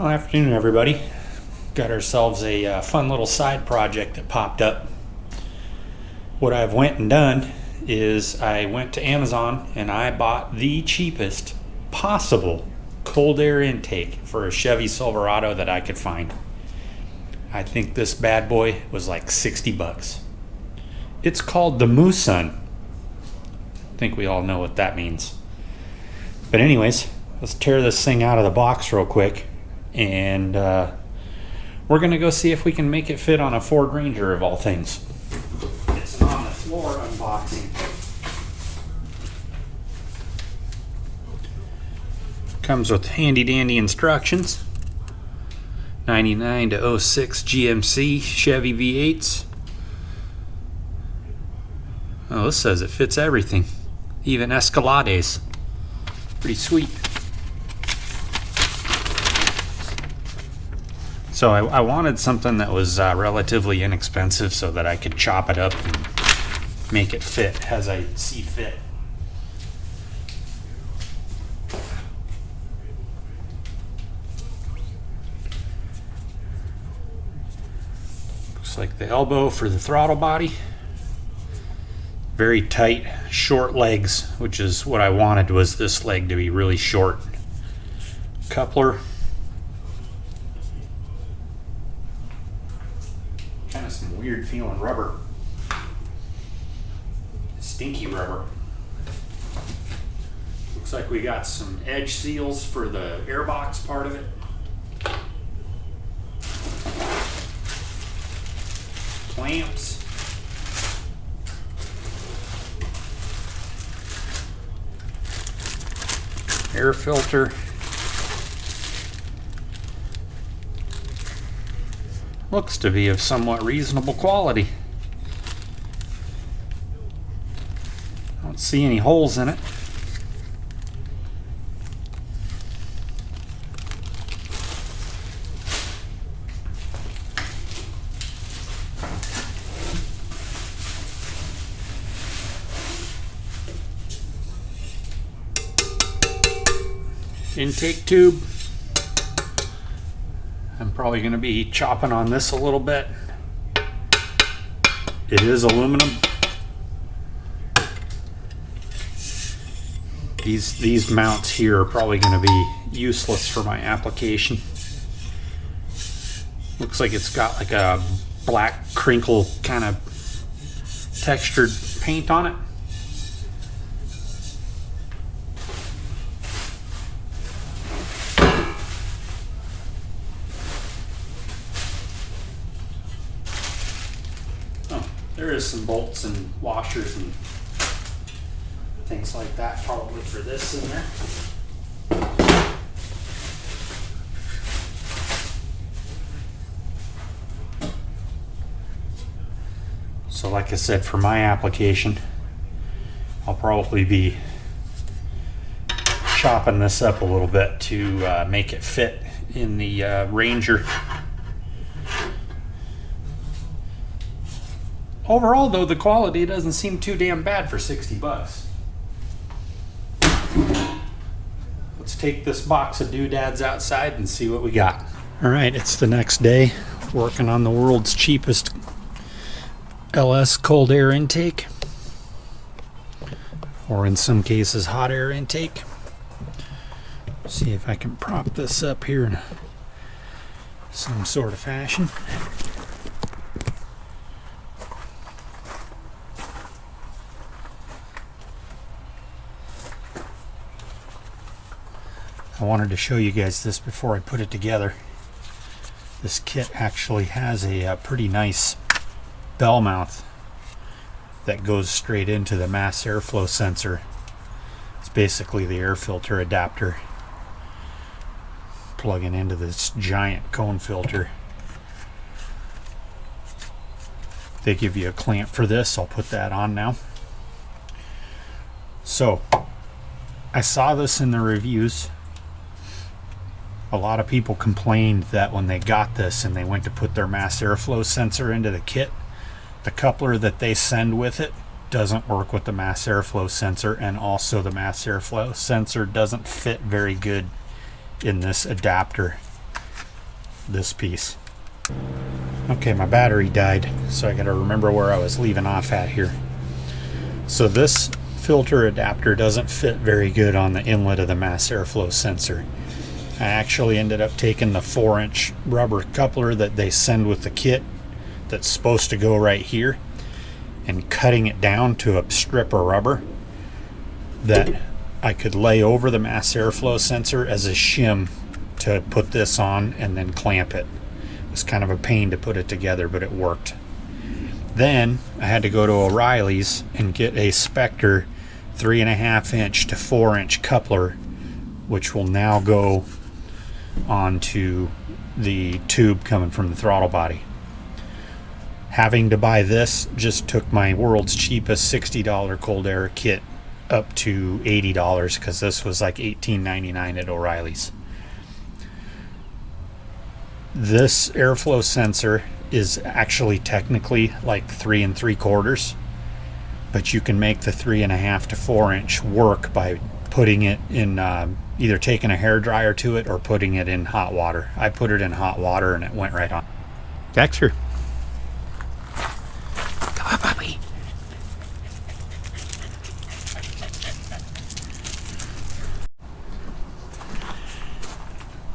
Well, afternoon, everybody. Got ourselves a fun little side project that popped up. What I've went and done is I went to Amazon and I bought the cheapest possible cold air intake for a Chevy Silverado that I could find. I think this bad boy was like 60 bucks. It's called the Moosun. I think we all know what that means. But anyways, let's tear this thing out of the box real quick, and we're gonna go see if we can make it fit on a Ford Ranger of all things. It's an on the floor unboxing. Comes with handy dandy instructions. 99 to 06 GMC Chevy V8s. Oh, this says it fits everything, even Escalades. Pretty sweet. So I wanted something that was relatively inexpensive so that I could chop it up and make it fit as I see fit. Looks like the elbow for the throttle body. Very tight, short legs, which is what I wanted, was this leg to be really short. Coupler. Kind of some weird feeling rubber. Stinky rubber. Looks like we got some edge seals for the airbox part of it. Clamps. Air filter. Looks to be of somewhat reasonable quality. I don't see any holes in it. Intake tube. I'm probably going to be chopping on this a little bit. It is aluminum. These mounts here are probably going to be useless for my application. Looks like it's got like a black crinkle kind of textured paint on it. There is some bolts and washers and things like that probably for this in there. So like I said, for my application, I'll probably be chopping this up a little bit to make it fit in the Ranger. Overall, though, the quality doesn't seem too damn bad for 60 bucks. Let's take this box of doodads outside and see what we got. All right, it's the next day, working on the world's cheapest LS cold air intake, or in some cases hot air intake. See if I can prop this up here in some sort of fashion. I wanted to show you guys this before I put it together. This kit actually has a pretty nice bell mouth that goes straight into the mass airflow sensor. It's basically the air filter adapter plugging into this giant cone filter. They give you a clamp for this. I'll put that on now. So I saw this in the reviews. A lot of people complained that when they got this and they went to put their mass airflow sensor into the kit, the coupler that they send with it doesn't work with the mass airflow sensor, and also the mass airflow sensor doesn't fit very good in this adapter. this piece. Okay, my battery died, so I gotta remember where I was leaving off at here. So this filter adapter doesn't fit very good on the inlet of the mass airflow sensor. I actually ended up taking the 4-inch rubber coupler that they send with the kit that's supposed to go right here and cutting it down to a strip of rubber that I could lay over the mass airflow sensor as a shim to put this on and then clamp it. It was kind of a pain to put it together, but it worked. Then I had to go to O'Reilly's and get a Spectre 3.5-inch to 4-inch coupler, which will now go onto the tube coming from the throttle body. Having to buy this just took my world's cheapest $60 cold air kit up to $80 because this was like $18.99 at O'Reilly's. This airflow sensor is actually technically like 3 3/4, but you can make the 3.5 to 4-inch work by putting it in either taking a hair dryer to it or putting it in hot water. I put it in hot water and it went right on. Dexter, come on, puppy.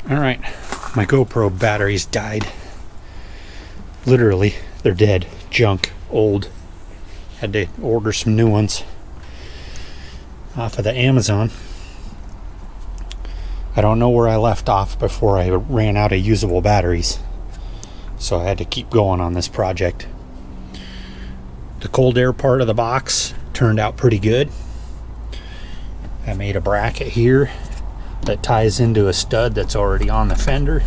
All right, my GoPro batteries died. Literally, they're dead, junk, old. Had to order some new ones off of the Amazon. I don't know where I left off before I ran out of usable batteries, so I had to keep going on this project. The cold air part of the box turned out pretty good. I made a bracket here that ties into a stud that's already on the fender,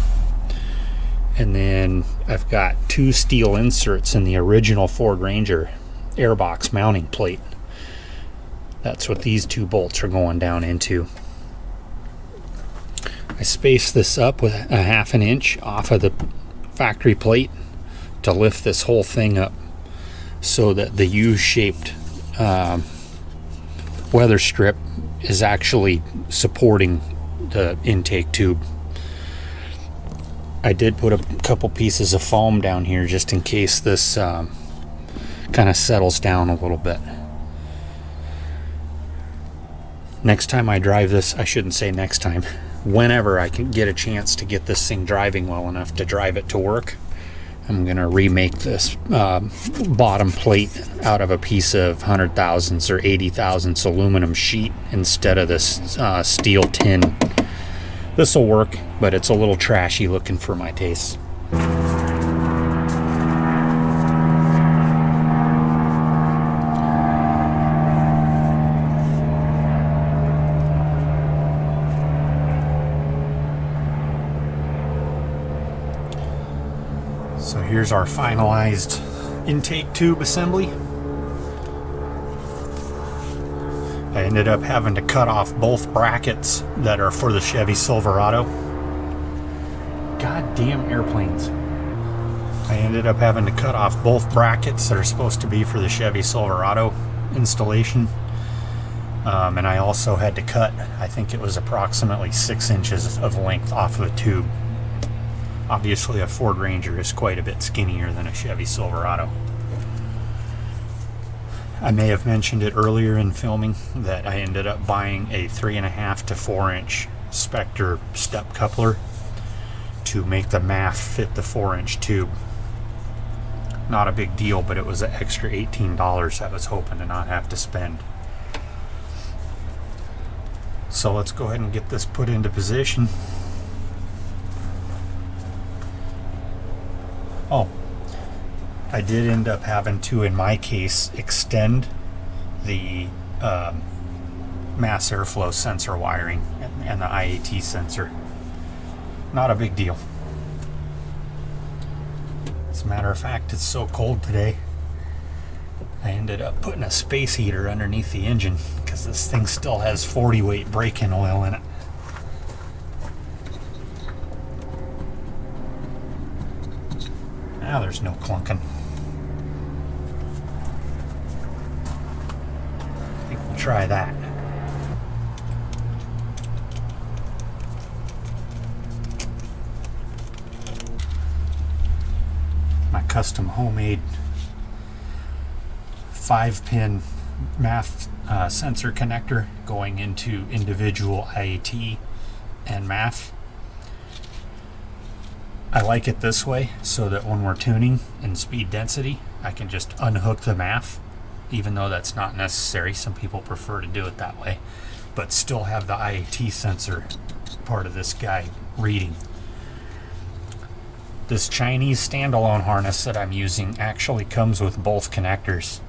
and then I've got 2 steel inserts in the original Ford Ranger airbox mounting plate. That's what these 2 bolts are going down into. I spaced this up with a 1/2 inch off of the factory plate to lift this whole thing up so that the U-shaped weather strip is actually supporting the intake tube. I did put a couple pieces of foam down here just in case this kind of settles down a little bit. Next time I drive this, I shouldn't say next time, whenever I can get a chance to get this thing driving well enough to drive it to work, I'm gonna remake this bottom plate out of a piece of 100 thousandths or 80 thousandths aluminum sheet instead of this steel tin. This will work, but it's a little trashy looking for my taste. So here's our finalized intake tube assembly. I ended up having to cut off both brackets that are for the Chevy Silverado. Goddamn airplanes. I ended up having to cut off both brackets that are supposed to be for the Chevy Silverado installation. And I also had to cut, I think it was approximately 6 inches of length off of the tube. Obviously a Ford Ranger is quite a bit skinnier than a Chevy Silverado. I may have mentioned it earlier in filming that I ended up buying a 3.5 to 4-inch Spectre step coupler to make the MAF fit the 4-inch tube. Not a big deal, but it was an extra $18 I was hoping to not have to spend. So let's go ahead and get this put into position. Oh, I did end up having to, in my case, extend the mass airflow sensor wiring and the IAT sensor. Not a big deal. As a matter of fact, it's so cold today, I ended up putting a space heater underneath the engine because this thing still has 40 weight break-in oil in it. Now there's no clunking. I think we'll try that. custom homemade 5-pin MAF sensor connector going into individual IAT and MAF. I like it this way so that when we're tuning in speed density, I can just unhook the MAF, even though that's not necessary. Some people prefer to do it that way, but still have the IAT sensor part of this guy reading. This Chinese standalone harness that I'm using actually comes with both connectors.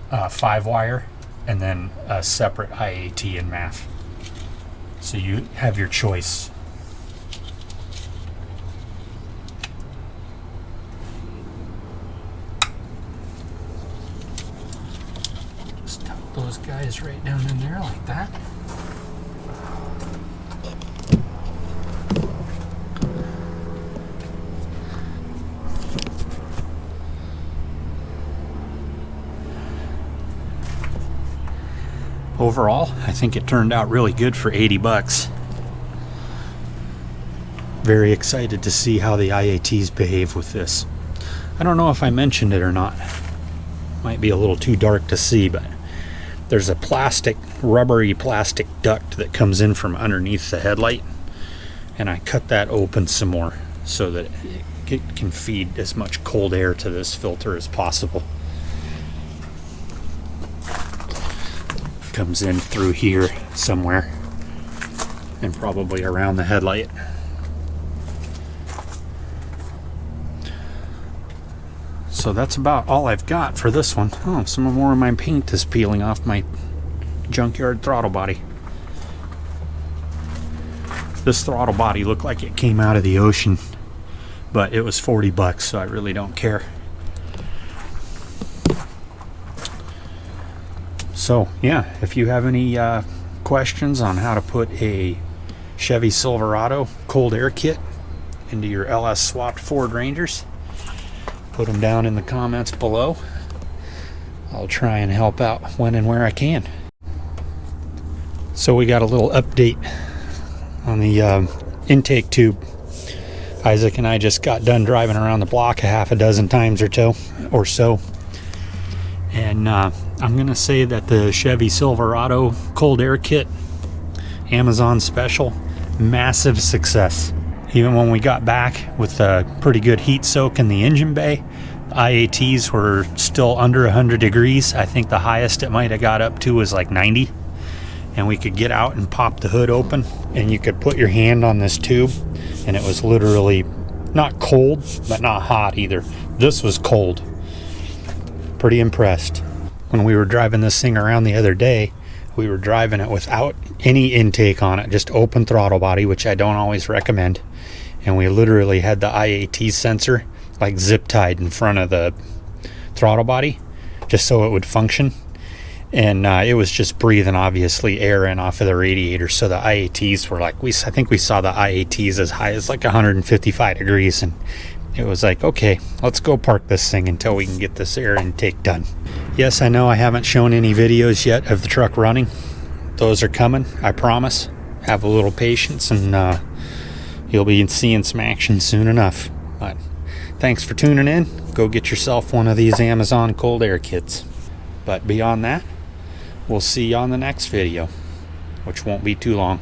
5-wire and then a separate IAT and MAF. So you have your choice. Just tuck those guys right down in there like that. Overall, I think it turned out really good for 80 bucks. Very excited to see how the IATs behave with this. I don't know if I mentioned it or not. Might be a little too dark to see, but there's a rubbery plastic duct that comes in from underneath the headlight, and I cut that open some more so that it can feed as much cold air to this filter as possible. Comes in through here somewhere and probably around the headlight. So that's about all I've got for this one. Oh, some more of my paint is peeling off my junkyard throttle body. This throttle body looked like it came out of the ocean, but it was 40 bucks, so I really don't care. So yeah, if you have any questions on how to put a Chevy Silverado cold air kit into your LS swapped Ford Rangers, put them down in the comments below. I'll try and help out when and where I can. So we got a little update on the intake tube. Isaac and I just got done driving around the block a half a dozen times or so. And I'm going to say that the Chevy Silverado cold air kit, Amazon special, massive success. Even when we got back with a pretty good heat soak in the engine bay, IATs were still under 100 degrees. I think the highest it might have got up to was like 90. And we could get out and pop the hood open, and you could put your hand on this tube, and it was literally not cold, but not hot either. This was cold. Pretty impressed. When we were driving this thing around the other day, we were driving it without any intake on it, just open throttle body, which I don't always recommend. And we literally had the IAT sensor like zip tied in front of the throttle body just so it would function. And it was just breathing, obviously, air in off of the radiator. So the IATs were like, I think we saw the IATs as high as like 155 degrees. And it was like, okay, let's go park this thing until we can get this air intake done. Yes, I know I haven't shown any videos yet of the truck running. Those are coming, I promise. Have a little patience, and you'll be seeing some action soon enough. But thanks for tuning in. Go get yourself one of these Amazon cold air kits. But beyond that, we'll see you on the next video, which won't be too long.